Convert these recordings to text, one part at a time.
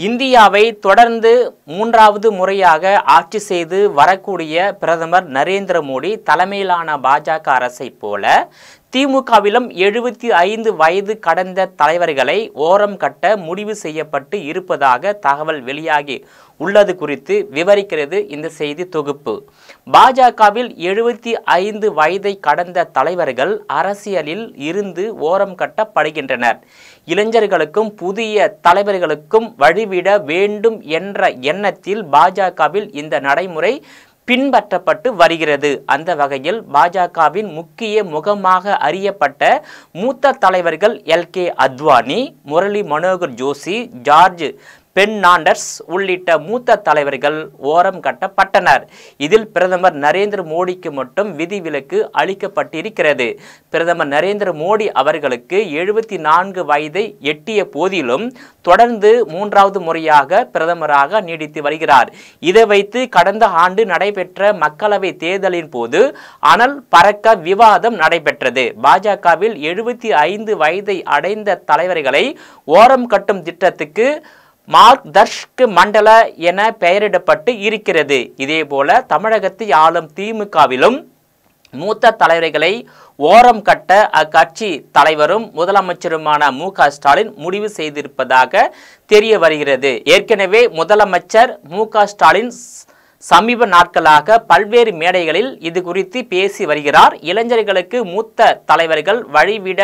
இந்தியாவை தொடர்ந்து மூன்றாவது முறையாக ஆட்சி செய்து வரக்கூடிய பிரதமர் நரேந்திர மோடி தலைமையிலான பாஜக அரசை போல திமுகவிலும் 75 வயது கடந்த தலைவர்களை ஓரம் கட்ட முடிவு செய்யப்பட்டு இருப்பதாக தகவல் வெளியாகி உள்ளது குறித்து விவரிக்கிறது இந்த செய்தி தொகுப்பு. பாஜகவில் 75 வயதை கடந்த தலைவர்கள் அரசியலில் இருந்து ஓரம் கட்டப்படுகின்றனர். இளைஞர்களுக்கும் புதிய தலைவர்களுக்கும் வழிவிட வேண்டும் என்ற எண்ணத்தில் பாஜகவில் இந்த நடைமுறை பின்பற்றப்பட்டு வருகிறது. அந்த வகையில் பாஜகவின் முக்கிய முகமாக அறியப்பட்ட மூத்த தலைவர்கள் எல்.கே. அத்வானி, முரளி மனோகர் ஜோஷி, ஜார்ஜ் பெர்னாண்டஸ் உள்ளிட்ட மூத்த தலைவர்கள் ஓரம் கட்டப்பட்டனர். இதில் பிரதமர் நரேந்திர மோடிக்கு மட்டும் விதிவிலக்கு அளிக்கப்பட்டிருக்கிறது. பிரதமர் நரேந்திர மோடி அவர்களுக்கு 74 வயதை எட்டிய போதிலும் தொடர்ந்து மூன்றாவது முறையாக பிரதமராக நீடித்து வருகிறார். இதை வைத்து கடந்த ஆண்டு நடைபெற்ற மக்களவை தேர்தலின் போது அனல் பறக்க விவாதம் நடைபெற்றது. பாஜகவில் 75 வயதை அடைந்த தலைவர்களை ஓரம் கட்டும் திட்டத்துக்கு மார்க்தர்ஷக் மண்டல என பெயரிடப்பட்டு இருக்கிறது. இதேபோல தமிழகத்தை ஆளும் திமுகவிலும் மூத்த தலைவர்களை ஓரம் கட்ட அக்கட்சி தலைவரும் முதலமைச்சருமான மு.க. ஸ்டாலின் முடிவு செய்திருப்பதாக தெரிய வருகிறது. ஏற்கனவே முதலமைச்சர் மு.க. ஸ்டாலின் சமீப நாட்களாக பல்வேறு மேடைகளில் இது குறித்து பேசி வருகிறார். இளைஞர்களுக்கு மூத்த தலைவர்கள் வழிவிட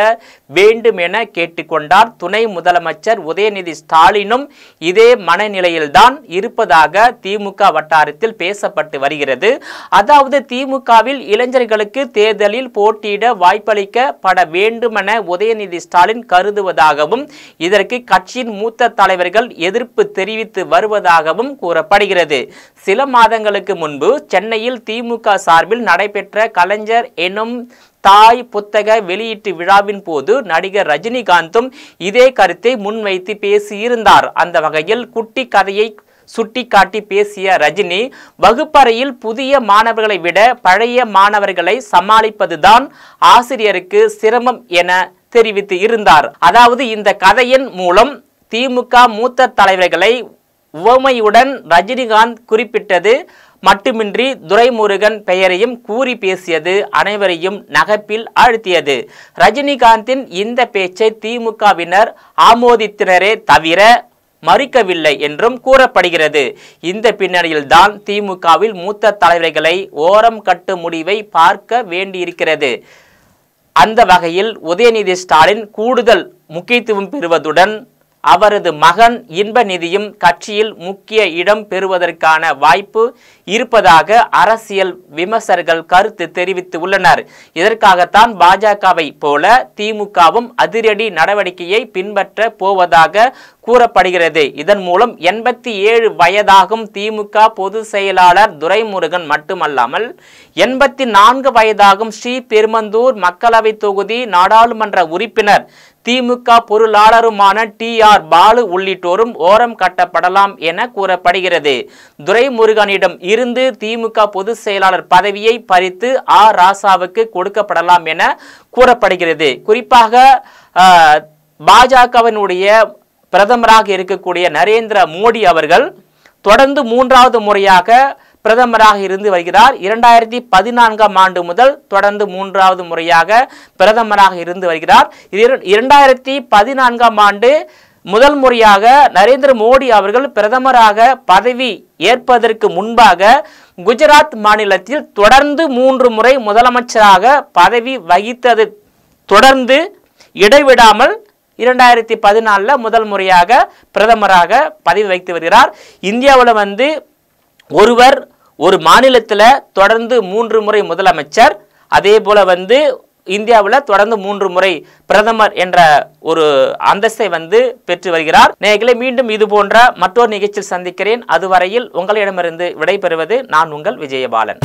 வேண்டும் என கேட்டுக்கொண்டார். துணை முதலமைச்சர் உதயநிதி ஸ்டாலினும் இதே மனநிலையில்தான் இருப்பதாக திமுக வட்டாரத்தில் பேசப்பட்டு வருகிறது. அதாவது திமுகவில் இளைஞர்களுக்கு தேர்தலில் போட்டியிட வாய்ப்பளிக்கப்பட வேண்டுமென உதயநிதி ஸ்டாலின் கருதுவதாகவும் இதற்கு கட்சியின் மூத்த தலைவர்கள் எதிர்ப்பு தெரிவித்து வருவதாகவும் கூறப்படுகிறது. சில மாதங்களுக்கு முன்பு சென்னையில் திமுக சார்பில் நடைபெற்ற கலைஞர் எனும் தாய் புத்தக வெளியீட்டு விழாவின் போது நடிகர் ரஜினிகாந்தும் இதே கருத்தை முன்வைத்து பேசியிருந்தார். அந்த வகையில் குட்டி கதையை சுட்டிக்காட்டி பேசிய ரஜினி, வகுப்பறையில் புதிய மாணவர்களை விட பழைய மாணவர்களை சமாளிப்பதுதான் ஆசிரியருக்கு சிரமம் என தெரிவித்து இருந்தார். அதாவது இந்த கதையின் மூலம் திமுக மூத்த தலைவர்களை உவமையுடன் ரஜினிகாந்த் குறிப்பிட்டது மட்டுமின்றி துரைமுருகன் பெயரையும் கூறி பேசியது அனைவரையும் நகைப்பில் ஆழ்த்தியது. ரஜினிகாந்தின் இந்த பேச்சை திமுகவினர் ஆமோதித்தனரே தவிர மறுக்கவில்லை என்றும் கூறப்படுகிறது. இந்த பின்னணியில்தான் திமுகவில் மூத்த தலைவர்களை ஓரம் கட்டும் முடிவை பார்க்க வேண்டியிருக்கிறது. அந்த வகையில் உதயநிதி ஸ்டாலின் கூடுதல் முக்கியத்துவம் பெறுவதுடன் அவரது மகன் இன்பநிதியும் கட்சியில் முக்கிய இடம் பெறுவதற்கான வாய்ப்பு இருப்பதாக அரசியல் விமர்சகர்கள் கருத்து தெரிவித்து உள்ளனர். இதற்காகத்தான் பாஜகவை போல திமுகவும் அதிரடி நடவடிக்கையை பின்பற்ற போவதாக கூறப்படுகிறது. இதன் மூலம் 87 வயதாகும் திமுக பொதுச் செயலாளர் துரைமுருகன் மட்டுமல்லாமல் 84 வயதாகும் ஸ்ரீபெரும்புதூர் மக்களவை தொகுதி நாடாளுமன்ற உறுப்பினர் திமுக பொருளாளருமான டி.ஆர். பாலு உள்ளிட்டோரும் ஓரம் கட்டப்படலாம் என கூறப்படுகிறது. துரைமுருகனிடம் இருந்து திமுக பொதுச் செயலாளர் பதவியை பறித்து ராசாவுக்கு கொடுக்கப்படலாம் என கூறப்படுகிறது. குறிப்பாக பாஜகவினுடைய பிரதமராக இருக்கக்கூடிய நரேந்திர மோடி அவர்கள் தொடர்ந்து மூன்றாவது முறையாக பிரதமராக இருந்து வருகிறார். 2014ஆம் ஆண்டு முதல் தொடர்ந்து மூன்றாவது முறையாக பிரதமராக இருந்து வருகிறார். 2014ஆம் ஆண்டு முதல் முறையாக நரேந்திர மோடி அவர்கள் பிரதமராக பதவி ஏற்பதற்கு முன்பாக குஜராத் மாநிலத்தில் தொடர்ந்து 3 முறை முதலமைச்சராக பதவி வகித்தது தொடர்ந்து இடைவிடாமல் 2014 முதல் முறையாக பிரதமராக பதவி வகித்து வருகிறார். இந்தியாவில் ஒருவர் ஒரு மாநிலத்தில் தொடர்ந்து 3 முறை முதலமைச்சர், அதே போல இந்தியாவில் தொடர்ந்து 3 முறை பிரதமர் என்ற ஒரு அந்தஸ்தை பெற்று வருகிறார். நேயர்களே, மீண்டும் இது போன்ற மற்றொரு நிகழ்ச்சியில் சந்திக்கிறேன். அதுவரையில் உங்களிடமிருந்து விடைபெறுவது நான் உங்கள் விஜயபாலன்.